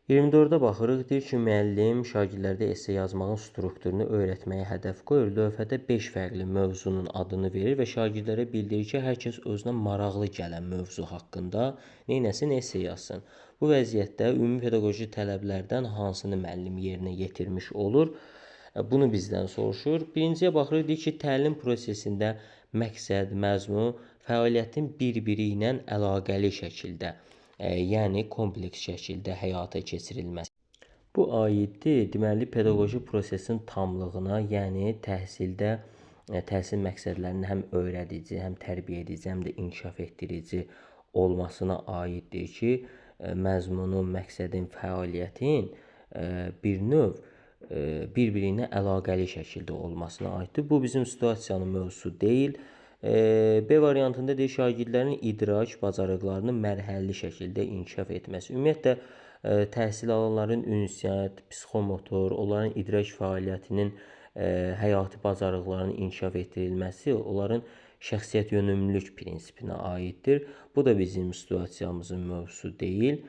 24-də baxırıq, deyir ki, müəllim şagirdlərdə esse yazmağın strukturunu öyrətməyə hədəf qoyur. Lövhədə 5 fərqli mövzunun adını verir və şagirdlərə bildirir ki, hər kəs özünə maraqlı gələn mövzu haqqında neynəsin, esse yazsın. Bu vəziyyətdə ümumi pedaqoji tələblərdən hansını müəllim yerinə yetirmiş olur? Bunu bizdən soruşur. Birinciyə baxırıq, deyir ki, təlim prosesində məqsəd, məzmun, fəaliyyətin bir-biri ilə əlaqəli şəkildə, yəni kompleks şəkildə həyata keçirilməsi. Bu aiddir, deməli, pedaqoji prosesin tamlığına, yəni təhsil məqsədlərinin həm öyrədici, həm tərbiyə edici, həm də inkişaf etdirici olmasına aiddir ki, məzmunun, məqsədin, fəaliyyətin bir növ bir-biri ilə əlaqəli şəkildə olmasına aiddir. Bu bizim situasiyanın mövzusu deyil. B variantında deyir, şagirdlərin idrak bacarıqlarının mərhələli şəkildə inkişaf etməsi. Ümumiyyətlə, təhsil alanların ünsiyyət, psixomotor, onların idrak fəaliyyətinin həyati bacarıqlarının inkişaf etdirilməsi onların şəxsiyyət yönümlülük prinsipinə aiddir. Bu da bizim situasiyamızın mövzusu deyil.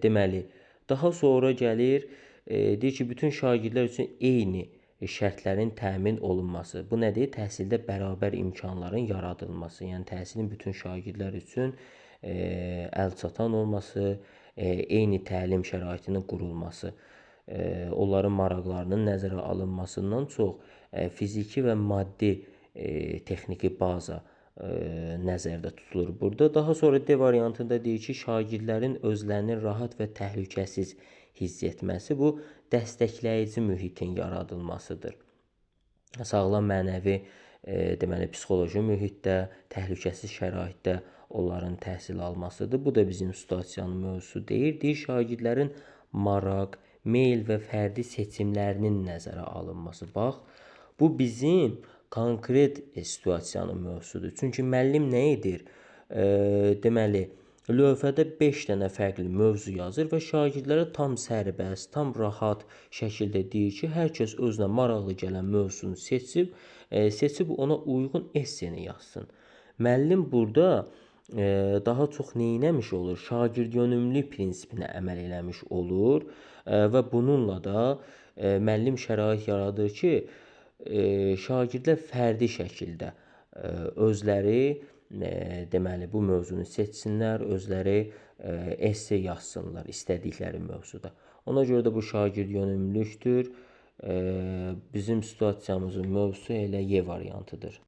Deməli, daha sonra gəlir, deyir ki, bütün şagirdlər üçün eyni şərtlərin təmin olunması. Bu nədir? Təhsildə bərabər imkanların yaradılması. Yəni, təhsilin bütün şagirdlər üçün əlçatan olması, eyni təlim şəraitinin qurulması, onların maraqlarının nəzərə alınmasından çox fiziki və maddi texniki baza nəzərdə tutulur burada. Daha sonra D variantında deyir ki, şagirdlərin özlərini rahat və təhlükəsiz hiss etməsi, bu dəstəkləyici mühitin yaradılmasıdır. Sağlam mənəvi, deməli, psixoloji mühitdə, təhlükəsiz şəraitdə onların təhsil almasıdır. Bu da bizim situasiyanın mövzusu deyil. Deyir, şagirdlərin maraq, meyl və fərdi seçimlərinin nəzərə alınması. Bax, bu bizim konkret situasiyanın mövzusudur. Çünki müəllim nə edir? Deməli, lövhədə 5 dənə fərqli mövzu yazır və şagirdlərə tam sərbəst, tam rahat şəkildə deyir ki, hər kəs özünə maraqlı gələn mövzusunu seçib ona uyğun esseni yazsın. Müəllim burada daha çox neynəmiş olur? Şagird yönümlülük prinsipinə əməl eləmiş olur və bununla da müəllim şərait yaradır ki, şagirdlər fərdi şəkildə özləri deməli, bu mövzunu seçsinlər, özləri esse yazsınlar istədikləri mövzuda. Ona görə də bu şagird yönümlülükdür. Bizim situasiyamızın mövzusu elə Y variantıdır.